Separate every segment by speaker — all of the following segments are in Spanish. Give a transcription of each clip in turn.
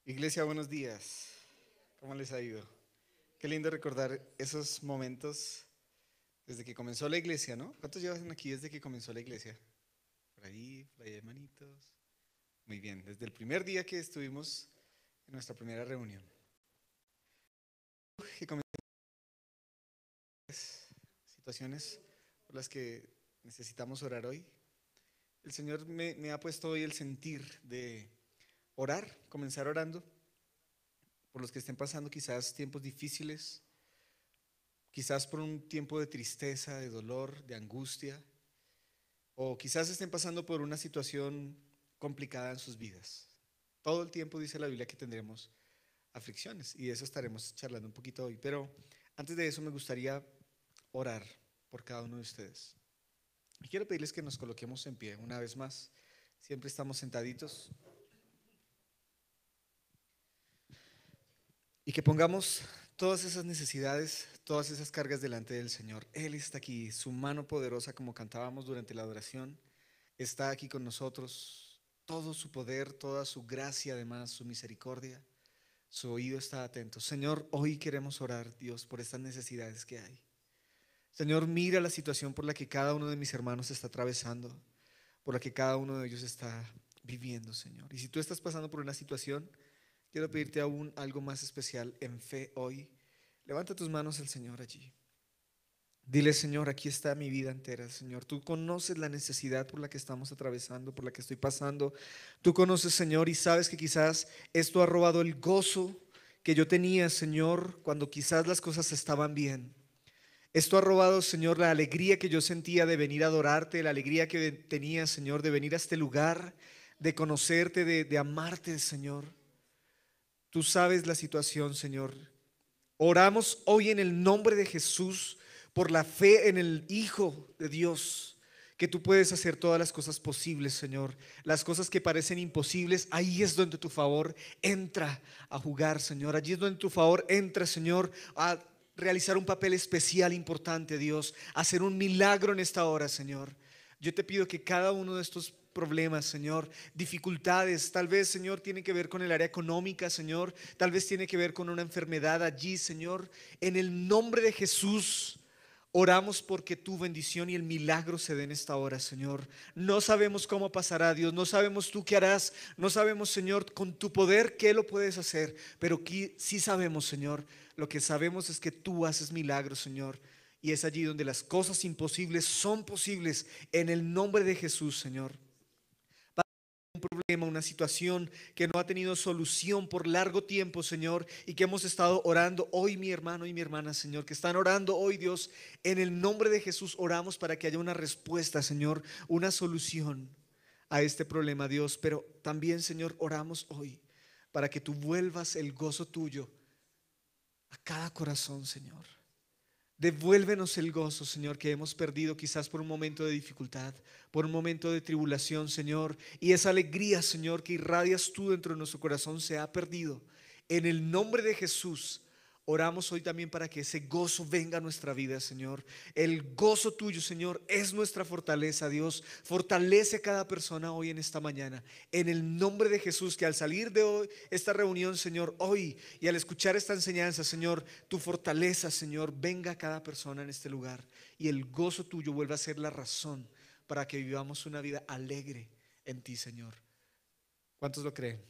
Speaker 1: Iglesia, buenos días. ¿Cómo les ha ido? Qué lindo recordar esos momentos desde que comenzó la iglesia, ¿no? ¿Cuántos llevan aquí desde que comenzó la iglesia? Por ahí hay manitos. Muy bien, desde el primer día que estuvimos en nuestra primera reunión. Que comenzó situaciones por las que necesitamos orar hoy. El Señor me ha puesto hoy el sentir de orar, comenzar orando por los que estén pasando quizás tiempos difíciles, quizás por un tiempo de tristeza, de dolor, de angustia, o quizás estén pasando por una situación complicada en sus vidas. Todo el tiempo dice la Biblia que tendremos aflicciones y de eso estaremos charlando un poquito hoy. Pero antes de eso me gustaría orar por cada uno de ustedes. Y quiero pedirles que nos coloquemos en pie una vez más. Siempre estamos sentaditos y que pongamos todas esas necesidades, todas esas cargas delante del Señor. Él está aquí, su mano poderosa, como cantábamos durante la adoración, está aquí con nosotros. Todo su poder, toda su gracia, además su misericordia, su oído está atento. Señor, hoy queremos orar, Dios, por estas necesidades que hay. Señor, mira la situación por la que cada uno de mis hermanos está atravesando, por la que cada uno de ellos está viviendo, Señor. Y si tú estás pasando por una situación, quiero pedirte aún algo más especial en fe hoy. Levanta tus manos al Señor allí. Dile, Señor, aquí está mi vida entera, Señor. Tú conoces la necesidad por la que estamos atravesando, por la que estoy pasando. Tú conoces, Señor, y sabes que quizás esto ha robado el gozo que yo tenía, Señor, cuando quizás las cosas estaban bien. Esto ha robado, Señor, la alegría que yo sentía de venir a adorarte, la alegría que tenía, Señor, de venir a este lugar, de conocerte, de amarte, Señor. Tú sabes la situación, Señor. Oramos hoy en el nombre de Jesús por la fe en el Hijo de Dios, que tú puedes hacer todas las cosas posibles, Señor. Las cosas que parecen imposibles, ahí es donde tu favor entra a jugar, Señor. Allí es donde tu favor entra, Señor, a realizar un papel especial, importante, Dios, a hacer un milagro en esta hora, Señor. Yo te pido que cada uno de estos problemas, Señor, dificultades, tal vez, Señor, tiene que ver con el área económica, Señor, tal vez tiene que ver con una enfermedad allí, Señor, en el nombre de Jesús. Oramos porque tu bendición y el milagro se den esta hora, Señor. No sabemos cómo pasará, Dios. No sabemos tú qué harás. No sabemos, Señor, con tu poder qué lo puedes hacer. Pero sí sabemos, Señor. Lo que sabemos es que tú haces milagros, Señor. Y es allí donde las cosas imposibles son posibles en el nombre de Jesús, Señor. Un problema, una situación que no ha tenido solución por largo tiempo, Señor, y que hemos estado orando hoy, mi hermano y mi hermana, Señor, que están orando hoy, Dios, en el nombre de Jesús oramos para que haya una respuesta, Señor, una solución a este problema, Dios. Pero también, Señor, oramos hoy para que tú vuelvas el gozo tuyo a cada corazón, Señor. Devuélvenos el gozo, Señor, que hemos perdido quizás por un momento de dificultad, por un momento de tribulación, Señor. Y esa alegría, Señor, que irradias tú dentro de nuestro corazón se ha perdido. En el nombre de Jesús, oramos hoy también para que ese gozo venga a nuestra vida, Señor. El gozo tuyo, Señor, es nuestra fortaleza, Dios. Fortalece a cada persona hoy en esta mañana. En el nombre de Jesús, que al salir de hoy, esta reunión, Señor, hoy y al escuchar esta enseñanza, Señor, tu fortaleza, Señor, venga a cada persona en este lugar. Y el gozo tuyo vuelva a ser la razón para que vivamos una vida alegre en ti, Señor. ¿Cuántos lo creen?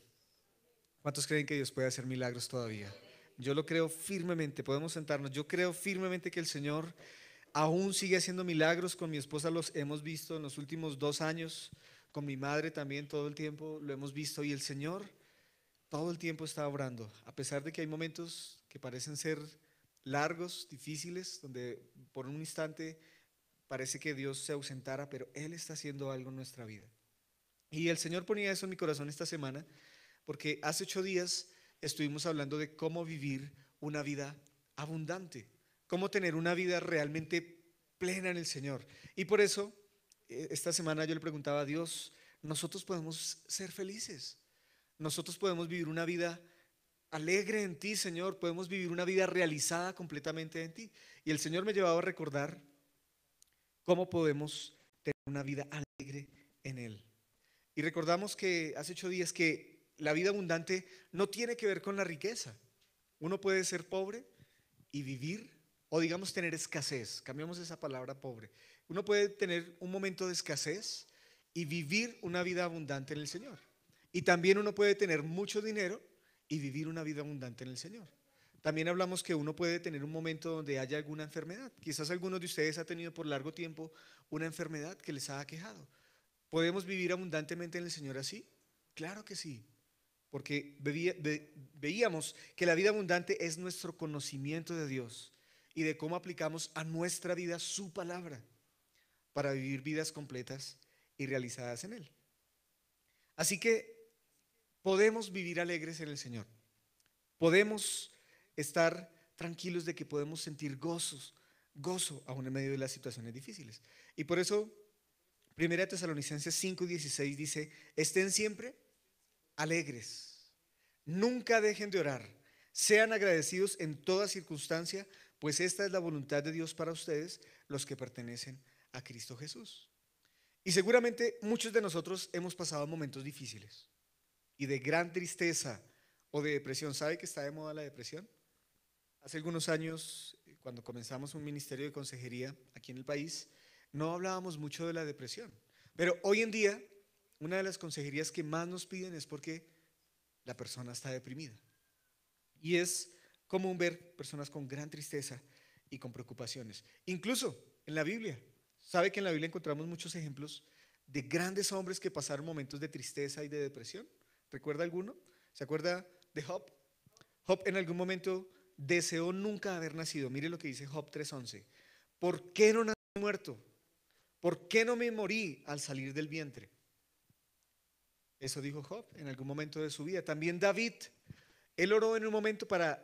Speaker 1: ¿Cuántos creen que Dios puede hacer milagros todavía? Yo lo creo firmemente, podemos sentarnos. Yo creo firmemente que el Señor aún sigue haciendo milagros. Con mi esposa los hemos visto en los últimos 2 años, con mi madre también todo el tiempo lo hemos visto. Y el Señor todo el tiempo está obrando, a pesar de que hay momentos que parecen ser largos, difíciles, donde por un instante parece que Dios se ausentara, pero Él está haciendo algo en nuestra vida. Y el Señor ponía eso en mi corazón esta semana, porque hace 8 días estuvimos hablando de cómo vivir una vida abundante, cómo tener una vida realmente plena en el Señor. Y por eso, esta semana yo le preguntaba a Dios, nosotros podemos ser felices, nosotros podemos vivir una vida alegre en ti, Señor, podemos vivir una vida realizada completamente en ti. Y el Señor me llevaba a recordar cómo podemos tener una vida alegre en Él. Y recordamos que hace 8 días que la vida abundante no tiene que ver con la riqueza. Uno puede ser pobre y vivir, o digamos tener escasez, cambiamos esa palabra pobre. Uno puede tener un momento de escasez y vivir una vida abundante en el Señor. Y también uno puede tener mucho dinero y vivir una vida abundante en el Señor. También hablamos que uno puede tener un momento donde haya alguna enfermedad. Quizás algunos de ustedes ha tenido por largo tiempo una enfermedad que les ha aquejado. ¿Podemos vivir abundantemente en el Señor así? Claro que sí, porque veíamos que la vida abundante es nuestro conocimiento de Dios y de cómo aplicamos a nuestra vida su palabra para vivir vidas completas y realizadas en Él. Así que podemos vivir alegres en el Señor. Podemos estar tranquilos de que podemos sentir gozo aún en medio de las situaciones difíciles. Y por eso, 1 Tesalonicenses 5:16 dice, estén siempre alegres, nunca dejen de orar, sean agradecidos en toda circunstancia, pues esta es la voluntad de Dios para ustedes, los que pertenecen a Cristo Jesús. Y seguramente muchos de nosotros hemos pasado momentos difíciles y de gran tristeza o de depresión. ¿Sabe que está de moda la depresión? Hace algunos años, cuando comenzamos un ministerio de consejería aquí en el país, no hablábamos mucho de la depresión. Pero hoy en día, una de las consejerías que más nos piden es porque la persona está deprimida. Y es común ver personas con gran tristeza y con preocupaciones. Incluso en la Biblia. ¿Sabe que en la Biblia encontramos muchos ejemplos de grandes hombres que pasaron momentos de tristeza y de depresión? ¿Recuerda alguno? ¿Se acuerda de Job? Job en algún momento deseó nunca haber nacido. Mire lo que dice Job 3:11. ¿Por qué no nací muerto? ¿Por qué no me morí al salir del vientre? Eso dijo Job en algún momento de su vida. También David, él oró en un momento para,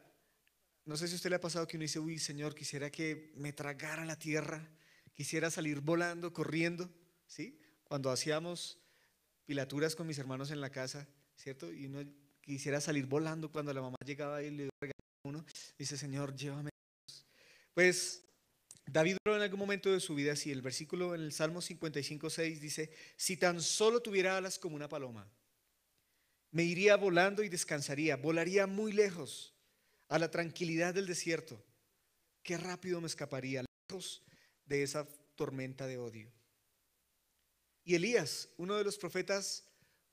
Speaker 1: no sé si a usted le ha pasado que uno dice, uy, Señor, quisiera que me tragara la tierra, quisiera salir volando, corriendo, ¿sí? Cuando hacíamos pilaturas con mis hermanos en la casa, ¿cierto? Y uno quisiera salir volando cuando la mamá llegaba y le regañaba a uno, dice, Señor, llévame. Pues David oró en algún momento de su vida así. El versículo en el Salmo 55:6 dice, si tan solo tuviera alas como una paloma, me iría volando y descansaría, volaría muy lejos, a la tranquilidad del desierto. Qué rápido me escaparía, lejos de esa tormenta de odio. Y Elías, uno de los profetas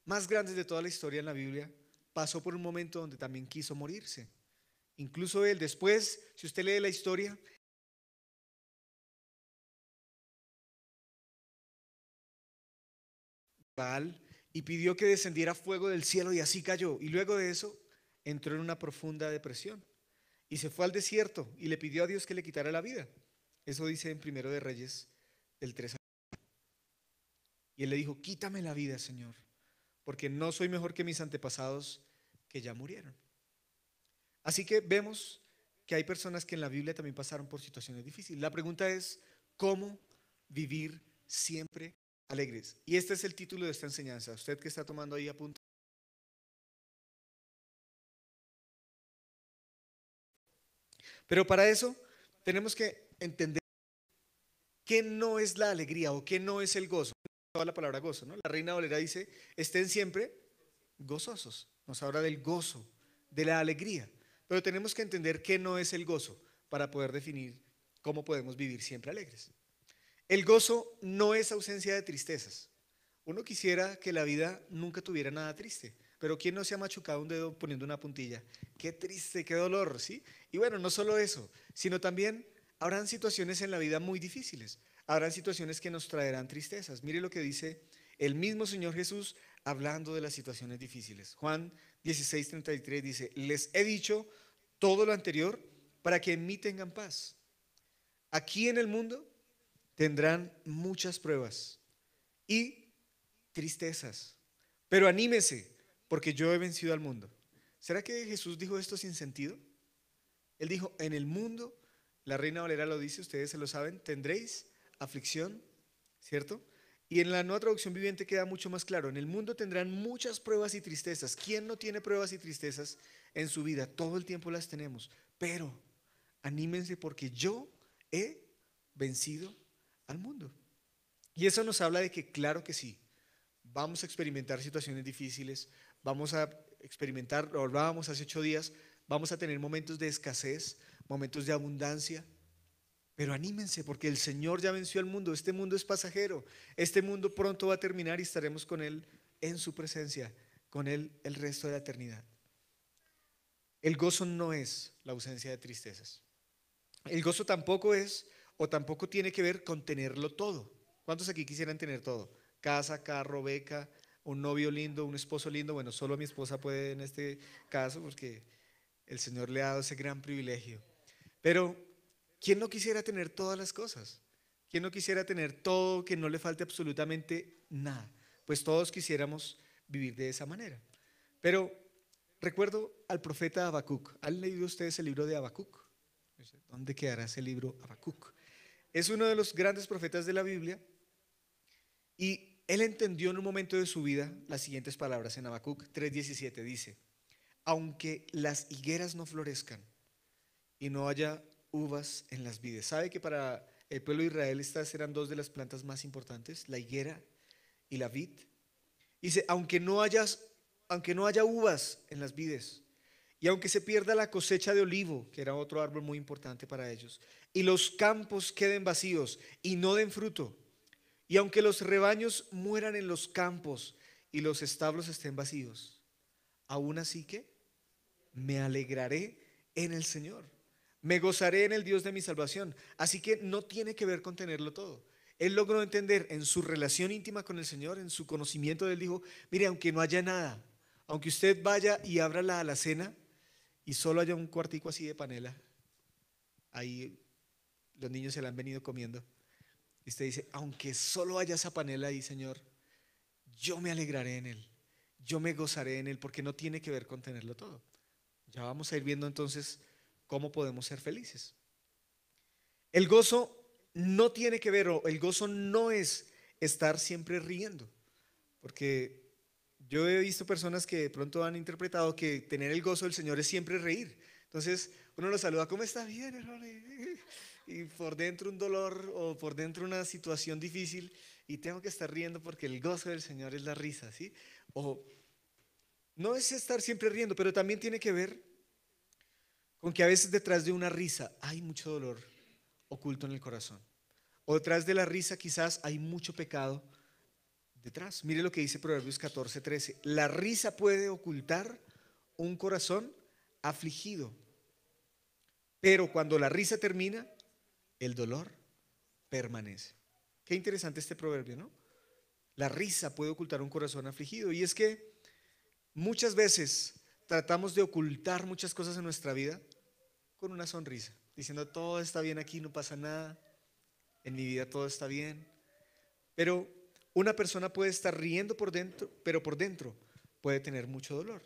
Speaker 1: más grandes de toda la historia en la Biblia, pasó por un momento donde también quiso morirse. Incluso él después, si usted lee la historia, Baal, y pidió que descendiera fuego del cielo y así cayó. Y luego de eso entró en una profunda depresión y se fue al desierto y le pidió a Dios que le quitara la vida. Eso dice en Primero de Reyes del 3. Y él le dijo, quítame la vida, Señor, porque no soy mejor que mis antepasados que ya murieron. Así que vemos que hay personas que en la Biblia también pasaron por situaciones difíciles. La pregunta es, ¿cómo vivir siempre alegres? Y este es el título de esta enseñanza. Usted que está tomando ahí apunte. Pero para eso tenemos que entender qué no es la alegría o qué no es el gozo. Toda la palabra gozo, ¿no? La Reina Valera dice, estén siempre gozosos. Nos habla del gozo, de la alegría. Pero tenemos que entender qué no es el gozo para poder definir cómo podemos vivir siempre alegres. El gozo no es ausencia de tristezas. Uno quisiera que la vida nunca tuviera nada triste, pero ¿quién no se ha machucado un dedo poniendo una puntilla? Qué triste, qué dolor, ¿sí? Y bueno, no solo eso, sino también habrán situaciones en la vida muy difíciles, habrán situaciones que nos traerán tristezas. Mire lo que dice el mismo Señor Jesús hablando de las situaciones difíciles. Juan 16:33 dice, les he dicho todo lo anterior para que en mí tengan paz. Aquí en el mundo tendrán muchas pruebas y tristezas, pero anímese porque yo he vencido al mundo. ¿Será que Jesús dijo esto sin sentido? Él dijo, en el mundo, la Reina Valera lo dice, ustedes se lo saben, tendréis aflicción, ¿cierto? Y en la Nueva Traducción Viviente queda mucho más claro, en el mundo tendrán muchas pruebas y tristezas. ¿Quién no tiene pruebas y tristezas en su vida? Todo el tiempo las tenemos, pero anímense porque yo he vencido al mundo. Y eso nos habla de que claro que sí, vamos a experimentar situaciones difíciles, vamos a experimentar, lo hablábamos hace 8 días, vamos a tener momentos de escasez, momentos de abundancia, pero anímense porque el Señor ya venció al mundo. Este mundo es pasajero, este mundo pronto va a terminar y estaremos con Él en su presencia, con Él el resto de la eternidad. El gozo no es la ausencia de tristezas. El gozo tampoco es o tampoco tiene que ver con tenerlo todo. ¿Cuántos aquí quisieran tener todo? Casa, carro, beca, un novio lindo, un esposo lindo. Bueno, solo mi esposa puede en este caso porque el Señor le ha dado ese gran privilegio. Pero, ¿quién no quisiera tener todas las cosas? ¿Quién no quisiera tener todo, que no le falte absolutamente nada? Pues todos quisiéramos vivir de esa manera. Pero recuerdo al profeta Habacuc. ¿Han leído ustedes el libro de Habacuc? ¿Dónde quedará ese libro Habacuc? Es uno de los grandes profetas de la Biblia y él entendió en un momento de su vida las siguientes palabras en Habacuc 3:17. Dice: aunque las higueras no florezcan y no haya uvas en las vides. ¿Sabe que para el pueblo de Israel estas eran dos de las plantas más importantes, la higuera y la vid? Dice, aunque no haya uvas en las vides, y aunque se pierda la cosecha de olivo, que era otro árbol muy importante para ellos, y los campos queden vacíos y no den fruto, y aunque los rebaños mueran en los campos y los establos estén vacíos, aún así que me alegraré en el Señor, me gozaré en el Dios de mi salvación. Así que no tiene que ver con tenerlo todo. Él logró entender en su relación íntima con el Señor, en su conocimiento de él, dijo, mire, aunque no haya nada, aunque usted vaya y abra la alacena y solo haya un cuartico así de panela, ahí los niños se la han venido comiendo, y usted dice, aunque solo haya esa panela ahí, Señor, yo me alegraré en él, yo me gozaré en él, porque no tiene que ver con tenerlo todo. Ya vamos a ir viendo entonces cómo podemos ser felices. El gozo no tiene que ver, o el gozo no es estar siempre riendo, porque yo he visto personas que de pronto han interpretado que tener el gozo del Señor es siempre reír. Entonces uno lo saluda, ¿cómo está? Bien, hermano. Y por dentro un dolor o por dentro una situación difícil y tengo que estar riendo porque el gozo del Señor es la risa, ¿sí? O no es estar siempre riendo, pero también tiene que ver con que a veces detrás de una risa hay mucho dolor oculto en el corazón. O detrás de la risa quizás hay mucho pecado detrás. Mire lo que dice Proverbios 14:13. La risa puede ocultar un corazón afligido, pero cuando la risa termina, el dolor permanece. Qué interesante este proverbio, ¿no? La risa puede ocultar un corazón afligido. Y es que muchas veces tratamos de ocultar muchas cosas en nuestra vida con una sonrisa, diciendo todo está bien aquí, no pasa nada, en mi vida todo está bien. Pero una persona puede estar riendo por dentro, pero por dentro puede tener mucho dolor.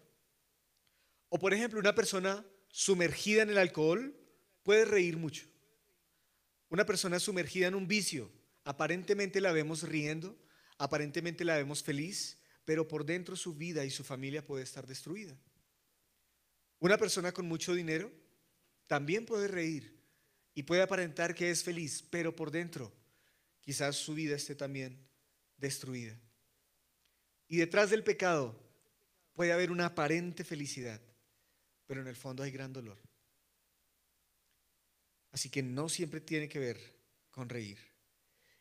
Speaker 1: O por ejemplo, una persona sumergida en el alcohol puede reír mucho. Una persona sumergida en un vicio, aparentemente la vemos riendo, aparentemente la vemos feliz, pero por dentro su vida y su familia puede estar destruida. Una persona con mucho dinero también puede reír y puede aparentar que es feliz, pero por dentro quizás su vida esté también destruida. Y detrás del pecado puede haber una aparente felicidad, pero en el fondo hay gran dolor. Así que no siempre tiene que ver con reír.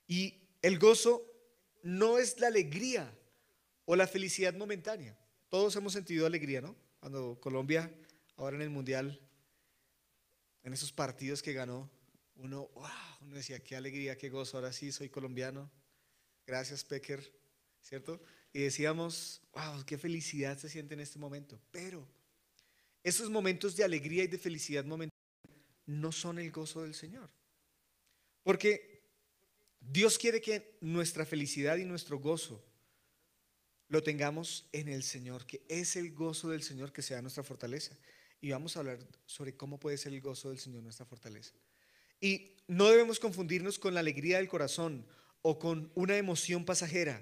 Speaker 1: Y el gozo no es la alegría o la felicidad momentánea. Todos hemos sentido alegría, ¿no? Cuando Colombia, ahora en el Mundial, en esos partidos que ganó, uno decía, qué alegría, qué gozo, ahora sí soy colombiano. Gracias, Pecker, ¿cierto? Y decíamos, wow, qué felicidad se siente en este momento. Pero esos momentos de alegría y de felicidad momentánea no son el gozo del Señor. Porque Dios quiere que nuestra felicidad y nuestro gozo lo tengamos en el Señor, que es el gozo del Señor que sea nuestra fortaleza. Y vamos a hablar sobre cómo puede ser el gozo del Señor nuestra fortaleza. Y no debemos confundirnos con la alegría del corazón o con una emoción pasajera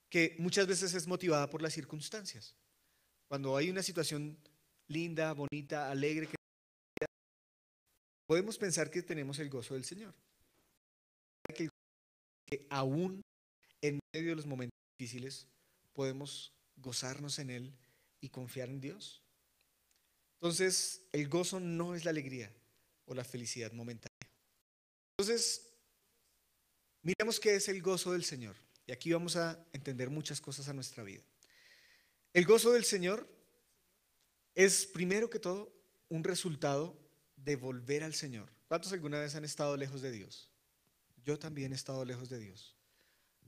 Speaker 1: que muchas veces es motivada por las circunstancias. Cuando hay una situación linda, bonita, alegre, podemos pensar que tenemos el gozo del Señor. Que aún en medio de los momentos difíciles podemos gozarnos en Él y confiar en Dios. Entonces, el gozo no es la alegría o la felicidad momentánea. Entonces, miremos qué es el gozo del Señor. Y aquí vamos a entender muchas cosas a nuestra vida. El gozo del Señor es, primero que todo, un resultado de volver al Señor. ¿Cuántos alguna vez han estado lejos de Dios? Yo también he estado lejos de Dios.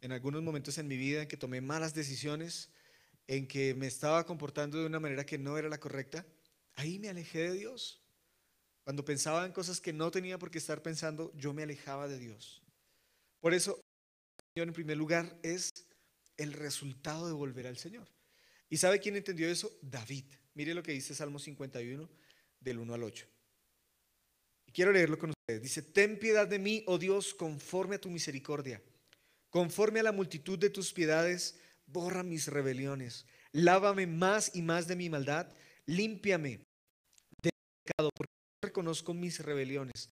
Speaker 1: En algunos momentos en mi vida en que tomé malas decisiones, en que me estaba comportando de una manera que no era la correcta, ahí me alejé de Dios. Cuando pensaba en cosas que no tenía por qué estar pensando, yo me alejaba de Dios. Por eso, el Señor en primer lugar es el resultado de volver al Señor. ¿Y sabe quién entendió eso? David. Mire lo que dice Salmo 51 del 1 al 8. Y quiero leerlo con ustedes. Dice, ten piedad de mí, oh Dios, conforme a tu misericordia. Conforme a la multitud de tus piedades, borra mis rebeliones. Lávame más y más de mi maldad. Límpiame de pecado, porque yo reconozco mis rebeliones.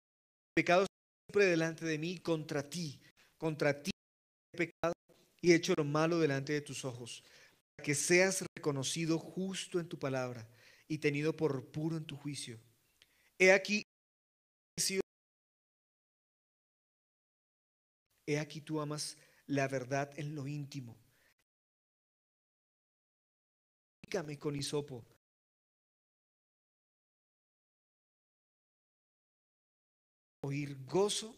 Speaker 1: Pecados siempre delante de mí, contra ti he pecado y he hecho lo malo delante de tus ojos, para que seas reconocido justo en tu palabra y tenido por puro en tu juicio. He aquí, he aquí tú amas la verdad en lo íntimo. Pícame con hisopo, oír gozo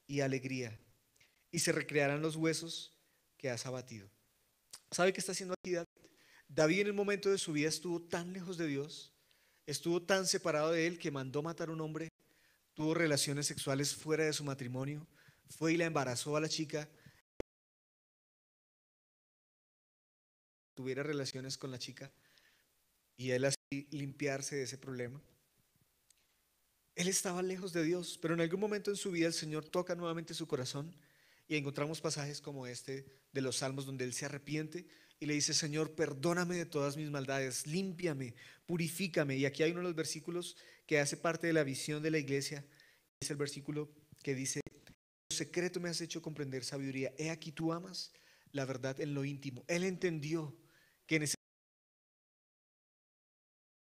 Speaker 1: y alegría, y se recrearán los huesos que has abatido. ¿Sabe qué está haciendo aquí David? David en el momento de su vida estuvo tan lejos de Dios, estuvo tan separado de él que mandó matar a un hombre, tuvo relaciones sexuales fuera de su matrimonio, fue y la embarazó a la chica, tuviera relaciones con la chica y él así limpiarse de ese problema. Él estaba lejos de Dios, pero en algún momento en su vida el Señor toca nuevamente su corazón y encontramos pasajes como este de los Salmos donde él se arrepiente y le dice, Señor, perdóname de todas mis maldades, límpiame, purifícame. Y aquí hay uno de los versículos que hace parte de la visión de la iglesia, es el versículo que dice, en secreto me has hecho comprender sabiduría, he aquí tú amas la verdad en lo íntimo. Él entendió que en ese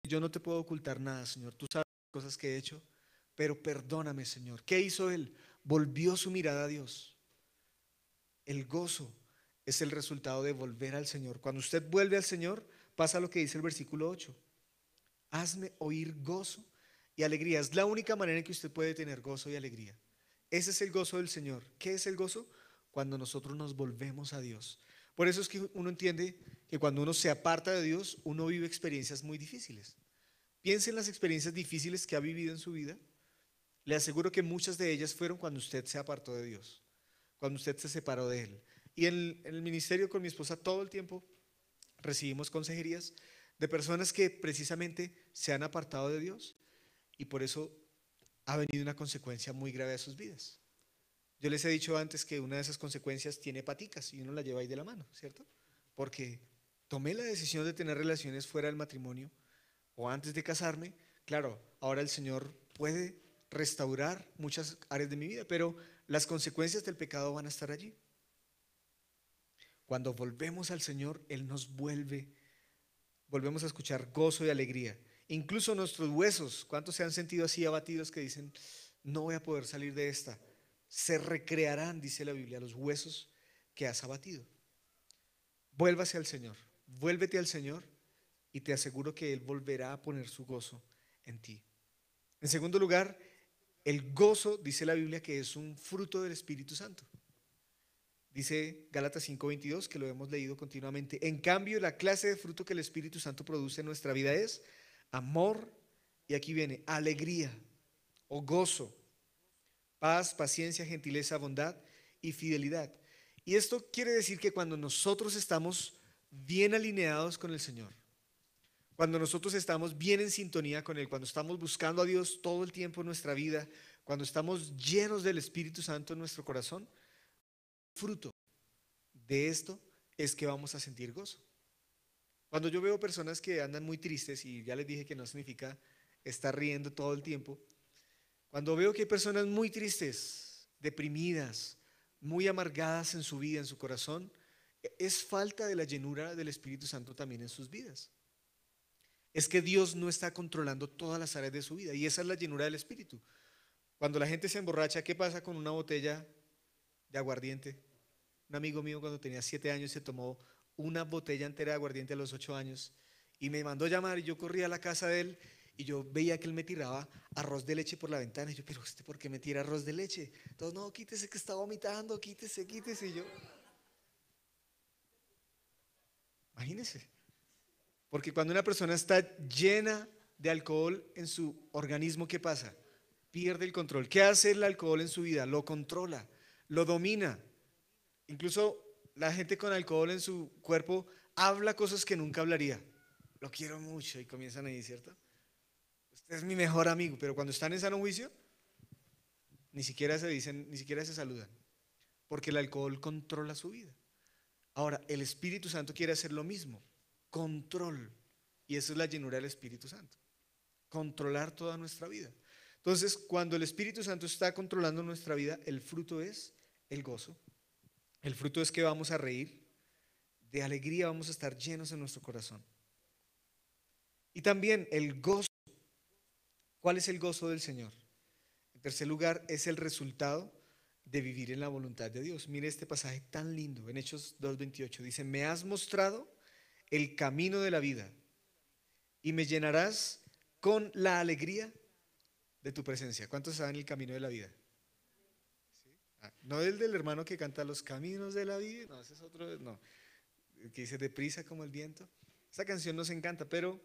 Speaker 1: yo no te puedo ocultar nada, Señor, tú sabes las cosas que he hecho, pero perdóname, Señor. ¿Qué hizo él? Volvió su mirada a Dios. El gozo es el resultado de volver al Señor. Cuando usted vuelve al Señor, pasa lo que dice el versículo 8. Hazme oír gozo y alegría. Es la única manera en que usted puede tener gozo y alegría. Ese es el gozo del Señor. ¿Qué es el gozo? Cuando nosotros nos volvemos a Dios. Por eso es que uno entiende que cuando uno se aparta de Dios, uno vive experiencias muy difíciles. Piense en las experiencias difíciles que ha vivido en su vida. Le aseguro que muchas de ellas fueron cuando usted se apartó de Dios, cuando usted se separó de Él. Y en el ministerio con mi esposa todo el tiempo recibimos consejerías de personas que precisamente se han apartado de Dios y por eso ha venido una consecuencia muy grave a sus vidas. Yo les he dicho antes que una de esas consecuencias tiene paticas y uno la lleva ahí de la mano, ¿cierto? Porque tomé la decisión de tener relaciones fuera del matrimonio o antes de casarme. Claro, ahora el Señor puede restaurar muchas áreas de mi vida, pero las consecuencias del pecado van a estar allí. Cuando volvemos al Señor, Él nos volvemos a escuchar gozo y alegría. Incluso nuestros huesos, ¿cuántos se han sentido así abatidos que dicen, no voy a poder salir de esta? Se recrearán, dice la Biblia, los huesos que has abatido. Vuélvase al Señor, vuélvete al Señor y te aseguro que Él volverá a poner su gozo en ti. En segundo lugar, el gozo, dice la Biblia, que es un fruto del Espíritu Santo. Dice Gálatas 5:22, que lo hemos leído continuamente. En cambio, la clase de fruto que el Espíritu Santo produce en nuestra vida es amor, y aquí viene, alegría o gozo, paz, paciencia, gentileza, bondad y fidelidad. Y esto quiere decir que cuando nosotros estamos bien alineados con el Señor, cuando nosotros estamos bien en sintonía con Él, cuando estamos buscando a Dios todo el tiempo en nuestra vida, cuando estamos llenos del Espíritu Santo en nuestro corazón, fruto de esto es que vamos a sentir gozo. Cuando yo veo personas que andan muy tristes, y ya les dije que no significa estar riendo todo el tiempo, cuando veo que hay personas muy tristes, deprimidas, muy amargadas en su vida, en su corazón, es falta de la llenura del Espíritu Santo también en sus vidas. es que Dios no está controlando todas las áreas de su vida. Y esa es la llenura del Espíritu. Cuando la gente se emborracha, ¿qué pasa con una botella de aguardiente? Un amigo mío cuando tenía 7 años se tomó una botella entera de aguardiente a los 8 años y me mandó llamar y yo corrí a la casa de él y yo veía que él me tiraba arroz de leche por la ventana y yo, pero ¿usted por qué me tira arroz de leche? Entonces, no, quítese que está vomitando, quítese, quítese. Y yo, imagínese, porque cuando una persona está llena de alcohol en su organismo, ¿qué pasa? Pierde el control. ¿Qué hace el alcohol en su vida? Lo controla, lo domina. Incluso la gente con alcohol en su cuerpo habla cosas que nunca hablaría. Lo quiero mucho y comienzan ahí, ¿cierto? Usted es mi mejor amigo, pero cuando están en sano juicio, ni siquiera se dicen, ni siquiera se saludan, porque el alcohol controla su vida. Ahora, el Espíritu Santo quiere hacer lo mismo, control, y eso es la llenura del Espíritu Santo, controlar toda nuestra vida. Entonces, cuando el Espíritu Santo está controlando nuestra vida, el fruto es el gozo. El fruto es que vamos a reír, de alegría vamos a estar llenos en nuestro corazón. Y también el gozo. ¿Cuál es el gozo del Señor? En tercer lugar, es el resultado de vivir en la voluntad de Dios. Mire este pasaje tan lindo en Hechos 2:28. Dice, me has mostrado el camino de la vida y me llenarás con la alegría de tu presencia. ¿Cuántos saben el camino de la vida? ¿Sí? No el del hermano que canta los caminos de la vida, no, ese es otro, no, el que dice deprisa como el viento. Esa canción nos encanta, pero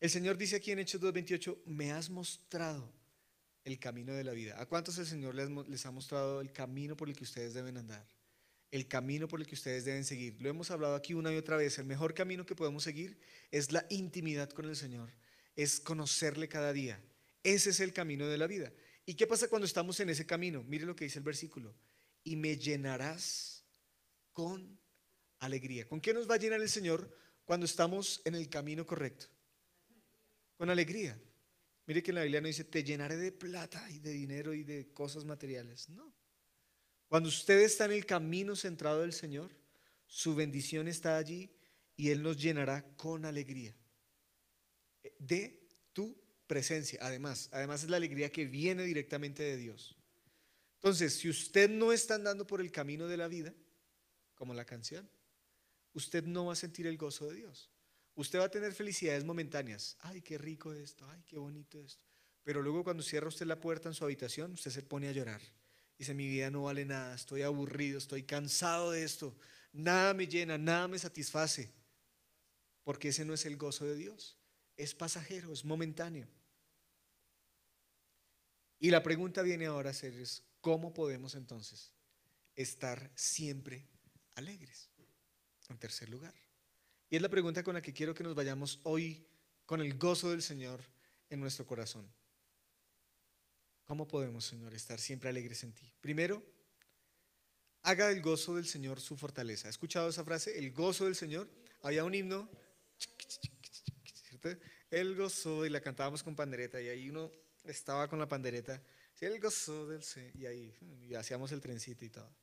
Speaker 1: el Señor dice aquí en Hechos 2:28, me has mostrado el camino de la vida. ¿A cuántos el Señor les ha mostrado el camino por el que ustedes deben andar? El camino por el que ustedes deben seguir. Lo hemos hablado aquí una y otra vez. El mejor camino que podemos seguir es la intimidad con el Señor, es conocerle cada día. Ese es el camino de la vida. ¿Y qué pasa cuando estamos en ese camino? Mire lo que dice el versículo. Y me llenarás con alegría. ¿Con qué nos va a llenar el Señor cuando estamos en el camino correcto? Con alegría. Mire que en la Biblia no dice, te llenaré de plata y de dinero y de cosas materiales. No. Cuando usted está en el camino centrado del Señor, su bendición está allí y Él nos llenará con alegría de tu presencia. Además es la alegría que viene directamente de Dios. Entonces, si usted no está andando por el camino de la vida, como la canción, usted no va a sentir el gozo de Dios. Usted va a tener felicidades momentáneas. Ay, qué rico esto, ay, qué bonito esto. Pero luego cuando cierra usted la puerta en su habitación, usted se pone a llorar. Dice, mi vida no vale nada, estoy aburrido, estoy cansado de esto. Nada me llena, nada me satisface. Porque ese no es el gozo de Dios. Es pasajero, es momentáneo. Y la pregunta viene ahora a ser es, ¿cómo podemos entonces estar siempre alegres? En tercer lugar. Y es la pregunta con la que quiero que nos vayamos hoy con el gozo del Señor en nuestro corazón. ¿Cómo podemos, Señor, estar siempre alegres en ti? Primero, haga del gozo del Señor su fortaleza. ¿Ha escuchado esa frase? El gozo del Señor. Había un himno, ¿cierto? El gozo, y la cantábamos con pandereta, y ahí uno estaba con la pandereta. Sí, el gozo del Señor, y ahí y hacíamos el trencito y todo.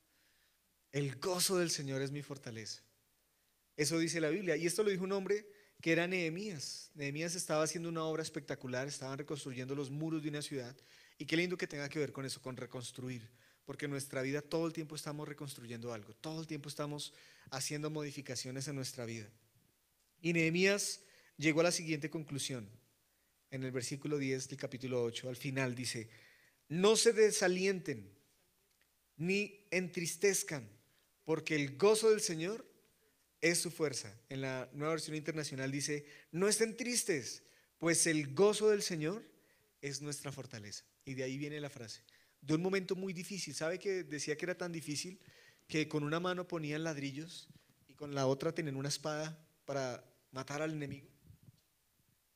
Speaker 1: El gozo del Señor es mi fortaleza. Eso dice la Biblia. Y esto lo dijo un hombre que era Nehemías. Nehemías estaba haciendo una obra espectacular, estaban reconstruyendo los muros de una ciudad. Y qué lindo que tenga que ver con eso, con reconstruir. Porque en nuestra vida todo el tiempo estamos reconstruyendo algo, todo el tiempo estamos haciendo modificaciones en nuestra vida. Y Nehemías llegó a la siguiente conclusión. En el versículo 10 del capítulo 8, al final dice, no se desalienten ni entristezcan, porque el gozo del Señor es su fuerza. En la Nueva Versión Internacional dice, no estén tristes, pues el gozo del Señor es nuestra fortaleza. Y de ahí viene la frase. De un momento muy difícil, ¿sabe que decía que era tan difícil que con una mano ponían ladrillos y con la otra tenían una espada para matar al enemigo?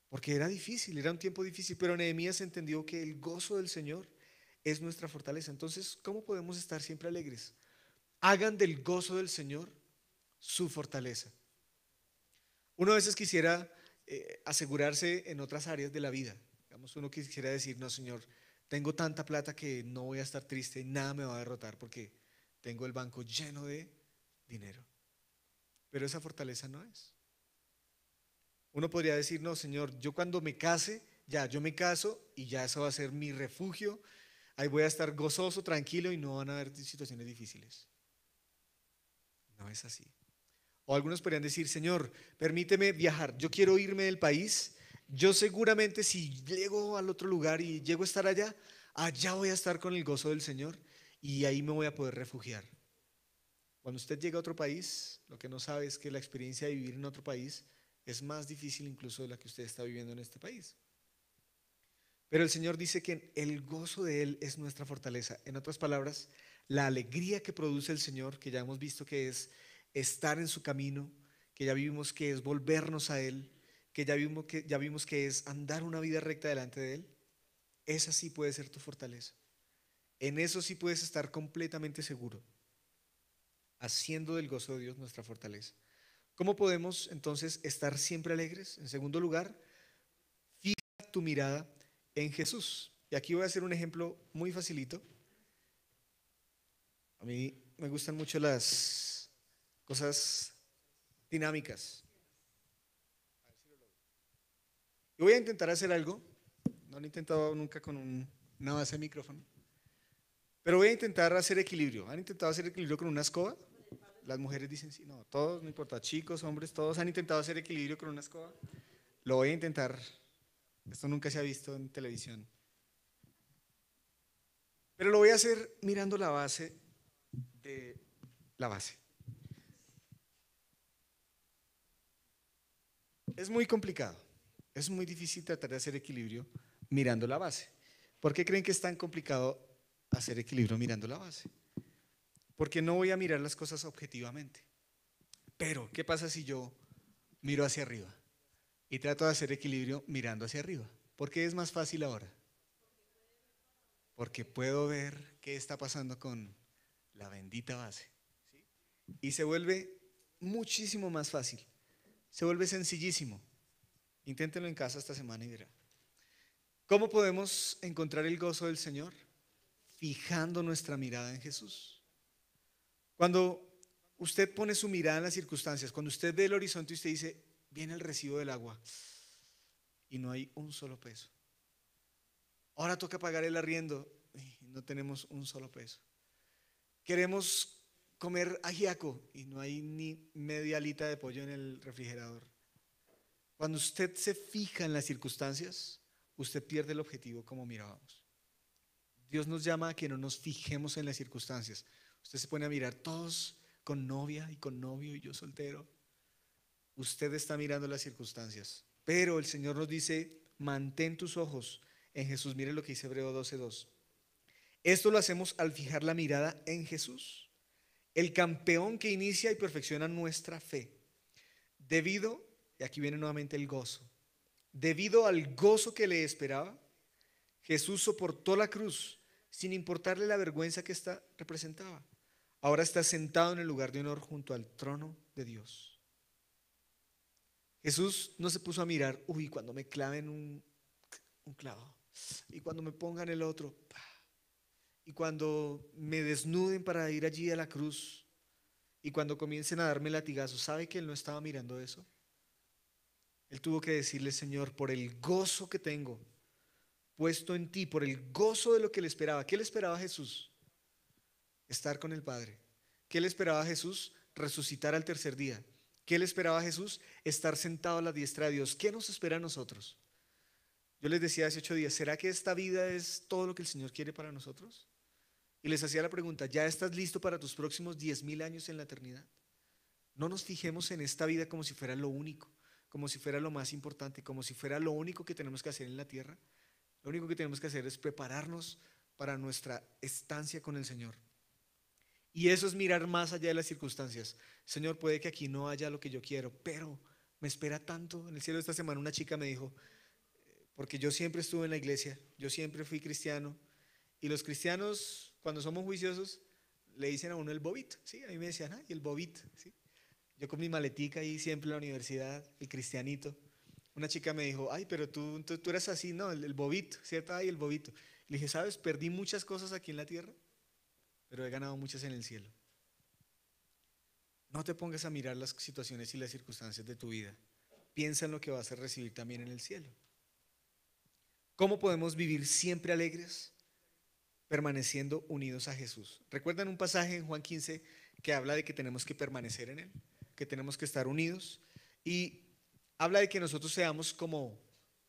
Speaker 1: Porque era difícil, era un tiempo difícil, pero Nehemías entendió que el gozo del Señor es nuestra fortaleza. Entonces, ¿cómo podemos estar siempre alegres? Hagan del gozo del Señor su fortaleza. Uno a veces quisiera asegurarse en otras áreas de la vida. Digamos, uno quisiera decir, no, Señor, tengo tanta plata que no voy a estar triste y nada me va a derrotar porque tengo el banco lleno de dinero. Pero esa fortaleza no es. Uno podría decir, no, Señor, yo cuando me case, ya, yo me caso y ya eso va a ser mi refugio. Ahí voy a estar gozoso, tranquilo y no van a haber situaciones difíciles. No es así. O algunos podrían decir, Señor, permíteme viajar, yo quiero irme del país, yo seguramente si llego al otro lugar y llego a estar allá, allá voy a estar con el gozo del Señor y ahí me voy a poder refugiar. Cuando usted llega a otro país, lo que no sabe es que la experiencia de vivir en otro país es más difícil incluso de la que usted está viviendo en este país. Pero el Señor dice que el gozo de Él es nuestra fortaleza. En otras palabras, la alegría que produce el Señor, que ya hemos visto que es estar en su camino, que ya vimos que es volvernos a Él, que ya vimos que es andar una vida recta delante de Él, esa sí puede ser tu fortaleza. En eso sí puedes estar completamente seguro, haciendo del gozo de Dios nuestra fortaleza. ¿Cómo podemos entonces estar siempre alegres? En segundo lugar, fija tu mirada en Jesús. Y aquí voy a hacer un ejemplo muy facilito. A mí me gustan mucho las cosas dinámicas. Y voy a intentar hacer algo. No lo he intentado nunca con una base de micrófono. Pero voy a intentar hacer equilibrio. ¿Han intentado hacer equilibrio con una escoba? Las mujeres dicen sí, no, todos, no importa, chicos, hombres, todos han intentado hacer equilibrio con una escoba. Lo voy a intentar. Esto nunca se ha visto en televisión. Pero lo voy a hacer mirando la base de la base. Es muy complicado. Es muy difícil tratar de hacer equilibrio mirando la base. ¿Por qué creen que es tan complicado hacer equilibrio mirando la base? Porque no voy a mirar las cosas objetivamente. Pero, ¿qué pasa si yo miro hacia arriba y trato de hacer equilibrio mirando hacia arriba? ¿Por qué es más fácil ahora? Porque puedo ver qué está pasando con la bendita base. Y se vuelve muchísimo más fácil. Se vuelve sencillísimo. Inténtenlo en casa esta semana y verá. ¿Cómo podemos encontrar el gozo del Señor? Fijando nuestra mirada en Jesús. Cuando usted pone su mirada en las circunstancias, cuando usted ve el horizonte y usted dice, viene el recibo del agua y no hay un solo peso. Ahora toca pagar el arriendo y no tenemos un solo peso. Queremos comer ajiaco y no hay ni media alita de pollo en el refrigerador. Cuando usted se fija en las circunstancias, usted pierde el objetivo como mirábamos. Dios nos llama a que no nos fijemos en las circunstancias. Usted se pone a mirar todos con novia y con novio y yo soltero. Usted está mirando las circunstancias. Pero el Señor nos dice, mantén tus ojos en Jesús. Mire lo que dice Hebreo 12:2. Esto lo hacemos al fijar la mirada en Jesús, el campeón que inicia y perfecciona nuestra fe. Debido, y aquí viene nuevamente el gozo, debido al gozo que le esperaba, Jesús soportó la cruz sin importarle la vergüenza que ésta representaba. Ahora está sentado en el lugar de honor junto al trono de Dios. Jesús no se puso a mirar, uy, cuando me claven un clavo, y cuando me pongan el otro, y cuando me desnuden para ir allí a la cruz, y cuando comiencen a darme latigazos. ¿Sabe que él no estaba mirando eso? Él tuvo que decirle, Señor, por el gozo que tengo puesto en ti, por el gozo de lo que le esperaba. ¿Qué le esperaba a Jesús? Estar con el Padre. ¿Qué le esperaba a Jesús? Resucitar al tercer día. ¿Qué le esperaba a Jesús? Estar sentado a la diestra de Dios. ¿Qué nos espera a nosotros? Yo les decía hace 8 días, ¿será que esta vida es todo lo que el Señor quiere para nosotros? Y les hacía la pregunta, ¿ya estás listo para tus próximos 10.000 años en la eternidad? No nos fijemos en esta vida como si fuera lo único, como si fuera lo más importante, como si fuera lo único que tenemos que hacer en la tierra. Lo único que tenemos que hacer es prepararnos para nuestra estancia con el Señor. Y eso es mirar más allá de las circunstancias. Señor, puede que aquí no haya lo que yo quiero, pero me espera tanto. En el cielo esta semana una chica me dijo, porque yo siempre estuve en la iglesia, yo siempre fui cristiano, y los cristianos cuando somos juiciosos le dicen a uno el bobito, ¿sí? A mí me decían, y el bobito, ¿sí? Yo con mi maletica ahí siempre en la universidad, el cristianito. Una chica me dijo, ay, pero tú eras así, ¿no? El bobito, ¿cierto? Ay, el bobito. Le dije, ¿sabes? Perdí muchas cosas aquí en la tierra, pero he ganado muchas en el cielo. No te pongas a mirar las situaciones y las circunstancias de tu vida. piensa en lo que vas a recibir también en el cielo. ¿Cómo podemos vivir siempre alegres? Permaneciendo unidos a Jesús. ¿Recuerdan un pasaje en Juan 15 que habla de que tenemos que permanecer en Él, que tenemos que estar unidos? Y habla de que nosotros seamos como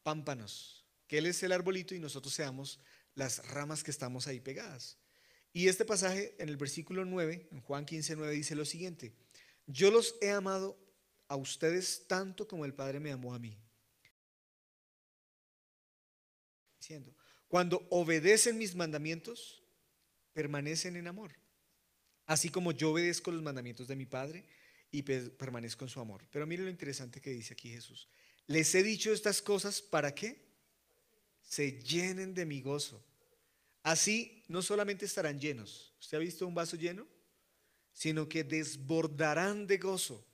Speaker 1: pámpanos, que Él es el arbolito y nosotros seamos las ramas que estamos ahí pegadas. Y este pasaje en el versículo 9, en Juan 15:9, dice lo siguiente: yo los he amado a ustedes tanto como el Padre me amó a mí. Diciendo, cuando obedecen mis mandamientos, permanecen en amor, así como yo obedezco los mandamientos de mi Padre y permanezco en su amor. Pero mire lo interesante que dice aquí Jesús. Les he dicho estas cosas para que se llenen de mi gozo. Así no solamente estarán llenos, ¿usted ha visto un vaso lleno? Sino que desbordarán de gozo.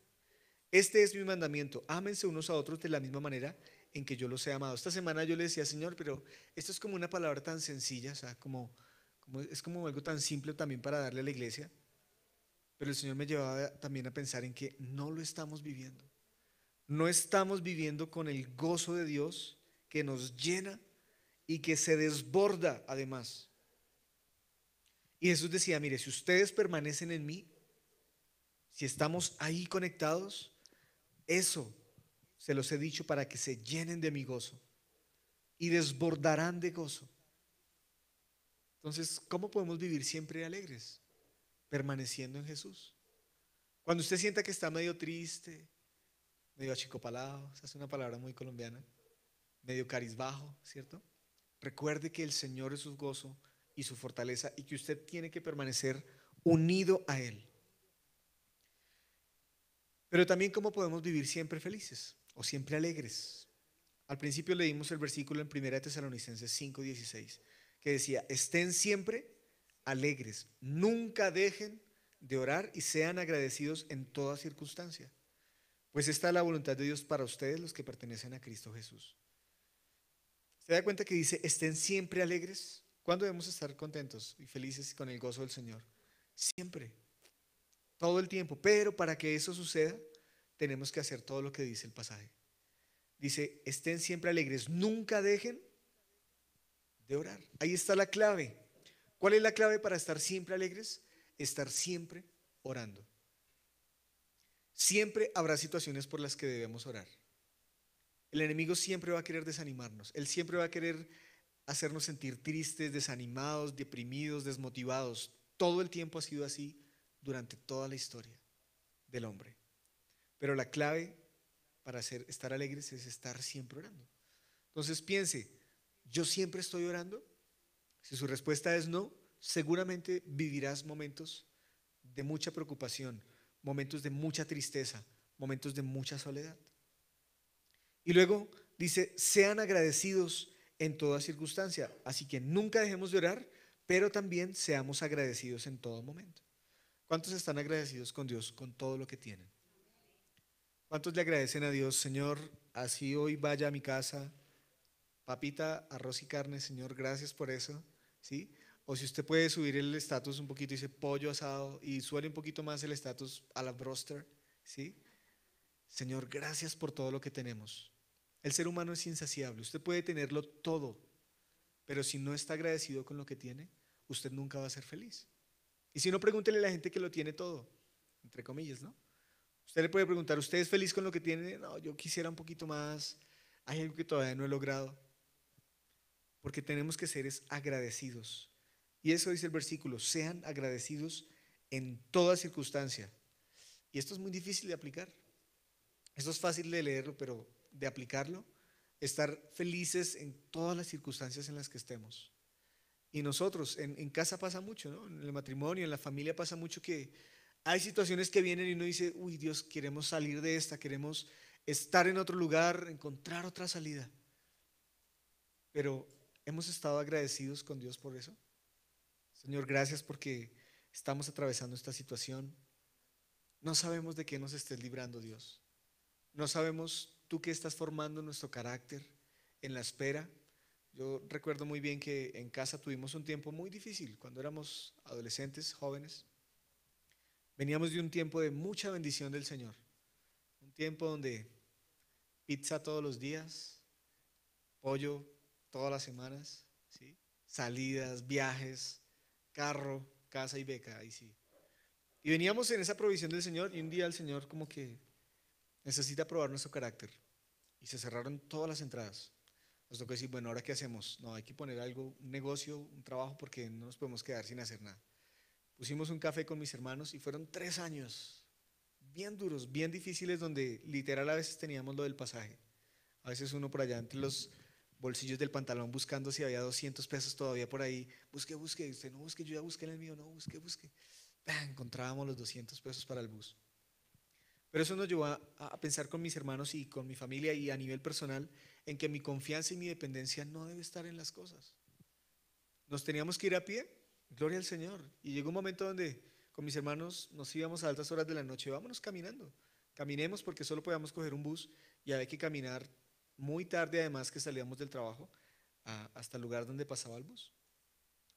Speaker 1: Este es mi mandamiento, ámense unos a otros de la misma manera en que yo los he amado. Esta semana yo le decía, Señor, pero esto es como una palabra tan sencilla, o sea, es como algo tan simple también para darle a la iglesia, pero el Señor me llevaba también a pensar en que no lo estamos viviendo. No estamos viviendo con el gozo de Dios que nos llena y que se desborda además. Y Jesús decía, mire, si ustedes permanecen en mí, si estamos ahí conectados, eso se los he dicho para que se llenen de mi gozo y desbordarán de gozo. Entonces, ¿cómo podemos vivir siempre alegres? Permaneciendo en Jesús. Cuando usted sienta que está medio triste, medio achicopalado, esa es una palabra muy colombiana, medio carizbajo, ¿cierto? Recuerde que el Señor es su gozo y su fortaleza y que usted tiene que permanecer unido a Él. Pero también cómo podemos vivir siempre felices o siempre alegres. Al principio leímos el versículo en 1 Tesalonicenses 5:16 que decía, estén siempre alegres, nunca dejen de orar y sean agradecidos en toda circunstancia, pues esta es la voluntad de Dios para ustedes los que pertenecen a Cristo Jesús. ¿Se da cuenta que dice, estén siempre alegres? ¿Cuándo debemos estar contentos y felices con el gozo del Señor? Siempre, todo el tiempo. Pero para que eso suceda, tenemos que hacer todo lo que dice el pasaje. Dice, estén siempre alegres, nunca dejen de orar. Ahí está la clave. ¿Cuál es la clave para estar siempre alegres? Estar siempre orando. Siempre habrá situaciones por las que debemos orar. El enemigo siempre va a querer desanimarnos. Él siempre va a querer hacernos sentir tristes, desanimados, deprimidos, desmotivados. Todo el tiempo ha sido así durante toda la historia del hombre. Pero la clave para estar alegres es estar siempre orando. Entonces piense, ¿yo siempre estoy orando? Si su respuesta es no, seguramente vivirás momentos de mucha preocupación, momentos de mucha tristeza, momentos de mucha soledad. Y luego dice, sean agradecidos en toda circunstancia. Así que nunca dejemos de orar, pero también seamos agradecidos en todo momento. ¿Cuántos están agradecidos con Dios con todo lo que tienen? ¿Cuántos le agradecen a Dios, Señor, así hoy vaya a mi casa, papita, arroz y carne, Señor, gracias por eso, ¿sí? O si usted puede subir el estatus un poquito, dice pollo asado y suele un poquito más el estatus a la broster, ¿sí? Señor, gracias por todo lo que tenemos. El ser humano es insaciable, usted puede tenerlo todo, pero si no está agradecido con lo que tiene, usted nunca va a ser feliz. Y si no, pregúntele a la gente que lo tiene todo, entre comillas, ¿no? Usted le puede preguntar, ¿usted es feliz con lo que tiene? No, yo quisiera un poquito más, hay algo que todavía no he logrado. Porque tenemos que ser agradecidos. Y eso dice el versículo, sean agradecidos en toda circunstancia. Y esto es muy difícil de aplicar. Esto es fácil de leerlo, pero de aplicarlo, estar felices en todas las circunstancias en las que estemos. Y nosotros, en casa pasa mucho, ¿no? En el matrimonio, en la familia pasa mucho que hay situaciones que vienen y uno dice, uy Dios, queremos salir de esta, queremos estar en otro lugar, encontrar otra salida. Pero hemos estado agradecidos con Dios por eso. Señor, gracias porque estamos atravesando esta situación. No sabemos de qué nos estés librando, Dios. No sabemos tú qué estás formando nuestro carácter en la espera. Yo recuerdo muy bien que en casa tuvimos un tiempo muy difícil cuando éramos adolescentes, jóvenes. Veníamos de un tiempo de mucha bendición del Señor. Un tiempo donde pizza todos los días, pollo todas las semanas, ¿sí? Salidas, viajes, carro, casa y beca, ahí sí. Y veníamos en esa provisión del Señor y un día el Señor como que necesita probar nuestro carácter y se cerraron todas las entradas. Nos tocó decir, bueno, ¿ahora qué hacemos? No, hay que poner algo, un negocio, un trabajo porque no nos podemos quedar sin hacer nada. Pusimos un café con mis hermanos y fueron 3 años bien duros, bien difíciles donde literal a veces teníamos lo del pasaje. A veces uno por allá entre los bolsillos del pantalón buscando si había 200 pesos todavía por ahí. Busque, busque, usted no busque, yo ya busqué en el mío, no, busque, busque. Encontrábamos los 200 pesos para el bus. Pero eso nos llevó a pensar con mis hermanos y con mi familia y a nivel personal en que mi confianza y mi dependencia no debe estar en las cosas. Nos teníamos que ir a pie, gloria al Señor. Y llegó un momento donde con mis hermanos nos íbamos a altas horas de la noche, vámonos caminando. Caminemos porque solo podíamos coger un bus y había que caminar muy tarde además que salíamos del trabajo hasta el lugar donde pasaba el bus.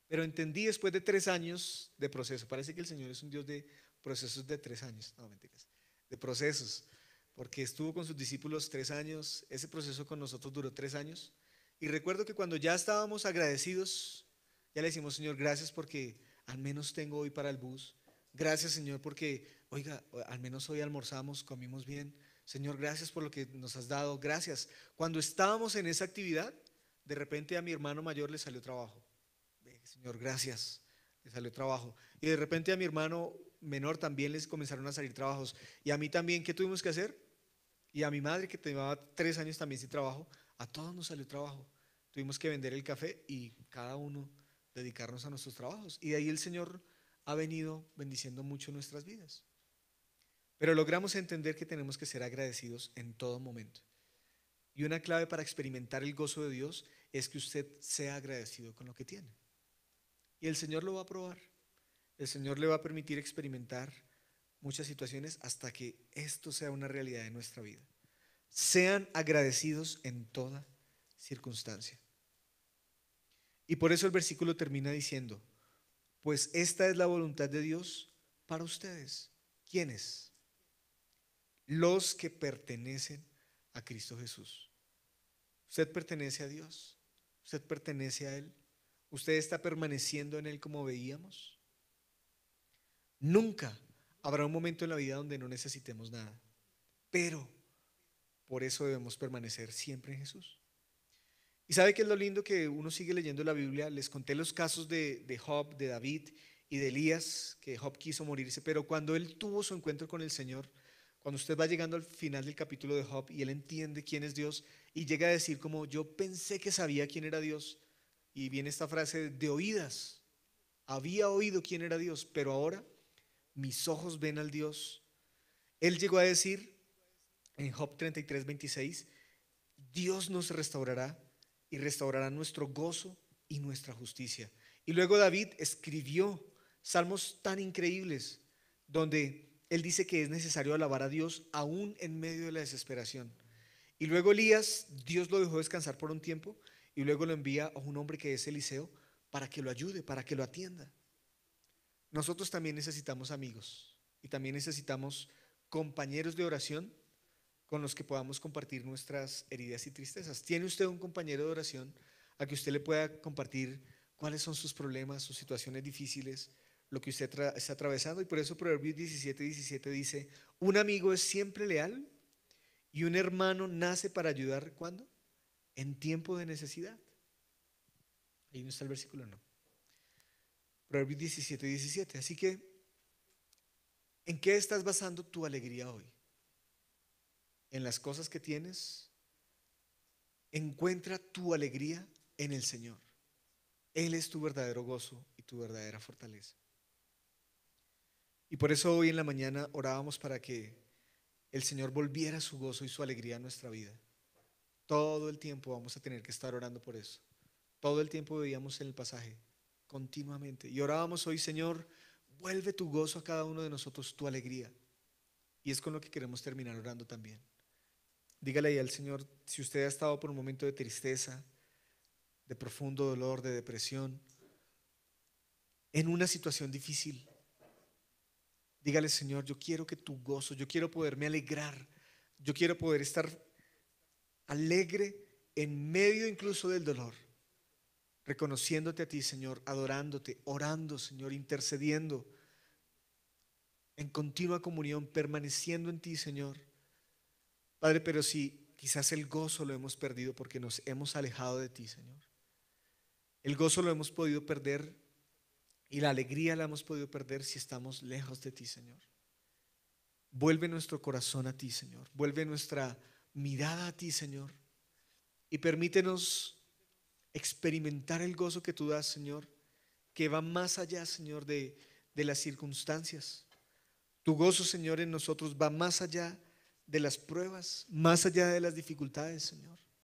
Speaker 1: Pero entendí después de 3 años de proceso, parece que el Señor es un Dios de procesos de 3 años, no mentiras, de procesos, porque estuvo con sus discípulos 3 años, ese proceso con nosotros duró 3 años. Y recuerdo que cuando ya estábamos agradecidos, ya le decimos, Señor, gracias porque al menos tengo hoy para el bus. Gracias, Señor, porque, oiga, al menos hoy almorzamos, comimos bien. Señor, gracias por lo que nos has dado. Gracias. Cuando estábamos en esa actividad, de repente a mi hermano mayor le salió trabajo. Señor, gracias. Le salió trabajo. Y de repente a mi hermano menor también les comenzaron a salir trabajos. Y a mí también, ¿qué tuvimos que hacer? Y a mi madre, que llevaba 3 años también sin trabajo, a todos nos salió trabajo. Tuvimos que vender el café y cada uno dedicarnos a nuestros trabajos. Y de ahí el Señor ha venido bendiciendo mucho nuestras vidas. Pero logramos entender que tenemos que ser agradecidos en todo momento. Y una clave para experimentar el gozo de Dios es que usted sea agradecido con lo que tiene. Y el Señor lo va a probar. El Señor le va a permitir experimentar muchas situaciones hasta que esto sea una realidad en nuestra vida. Sean agradecidos en toda circunstancia. Y por eso el versículo termina diciendo, pues esta es la voluntad de Dios para ustedes. ¿Quiénes? Los que pertenecen a Cristo Jesús. Usted pertenece a Dios. Usted pertenece a Él. Usted está permaneciendo en Él como veíamos. Nunca habrá un momento en la vida donde no necesitemos nada. Pero por eso debemos permanecer siempre en Jesús. ¿Y sabe qué es lo lindo? Que uno sigue leyendo la Biblia. Les conté los casos de Job, de David y de Elías, que Job quiso morirse, pero cuando él tuvo su encuentro con el Señor, cuando usted va llegando al final del capítulo de Job y él entiende quién es Dios y llega a decir como yo pensé que sabía quién era Dios, y viene esta frase de oídas, había oído quién era Dios, pero ahora mis ojos ven al Dios. Él llegó a decir en Job 33:26, Dios nos restaurará y restaurará nuestro gozo y nuestra justicia. Y luego David escribió salmos tan increíbles donde él dice que es necesario alabar a Dios aún en medio de la desesperación. Y luego Elías, Dios lo dejó descansar por un tiempo y luego lo envía a un hombre que es Eliseo para que lo ayude, para que lo atienda. Nosotros también necesitamos amigos y también necesitamos compañeros de oración con los que podamos compartir nuestras heridas y tristezas. ¿Tiene usted un compañero de oración a que usted le pueda compartir cuáles son sus problemas, sus situaciones difíciles, lo que usted está atravesando? Y por eso Proverbios 17:17 dice, un amigo es siempre leal y un hermano nace para ayudar, ¿cuándo? En tiempo de necesidad. Ahí no está el versículo, no. Proverbios 17:17. Así que, ¿en qué estás basando tu alegría hoy? ¿En las cosas que tienes? Encuentra tu alegría en el Señor. Él es tu verdadero gozo y tu verdadera fortaleza. Y por eso hoy en la mañana orábamos para que el Señor volviera su gozo y su alegría a nuestra vida. Todo el tiempo vamos a tener que estar orando por eso. Todo el tiempo veíamos en el pasaje, continuamente. Y orábamos hoy, Señor, vuelve tu gozo a cada uno de nosotros, tu alegría. Y es con lo que queremos terminar orando también. Dígale ahí al Señor, si usted ha estado por un momento de tristeza, de profundo dolor, de depresión, en una situación difícil, dígale, Señor, yo quiero que tu gozo, yo quiero poderme alegrar, yo quiero poder estar alegre en medio incluso del dolor, reconociéndote a ti, Señor, adorándote, orando, Señor, intercediendo en continua comunión, permaneciendo en ti, Señor. Padre, pero si quizás el gozo lo hemos perdido porque nos hemos alejado de ti, Señor. El gozo lo hemos podido perder y la alegría la hemos podido perder si estamos lejos de ti, Señor. Vuelve nuestro corazón a ti, Señor. Vuelve nuestra mirada a ti, Señor. Y permítenos experimentar el gozo que tú das, Señor, que va más allá, Señor, de las circunstancias. Tu gozo, Señor, en nosotros va más allá de las pruebas, más allá de las dificultades, Señor.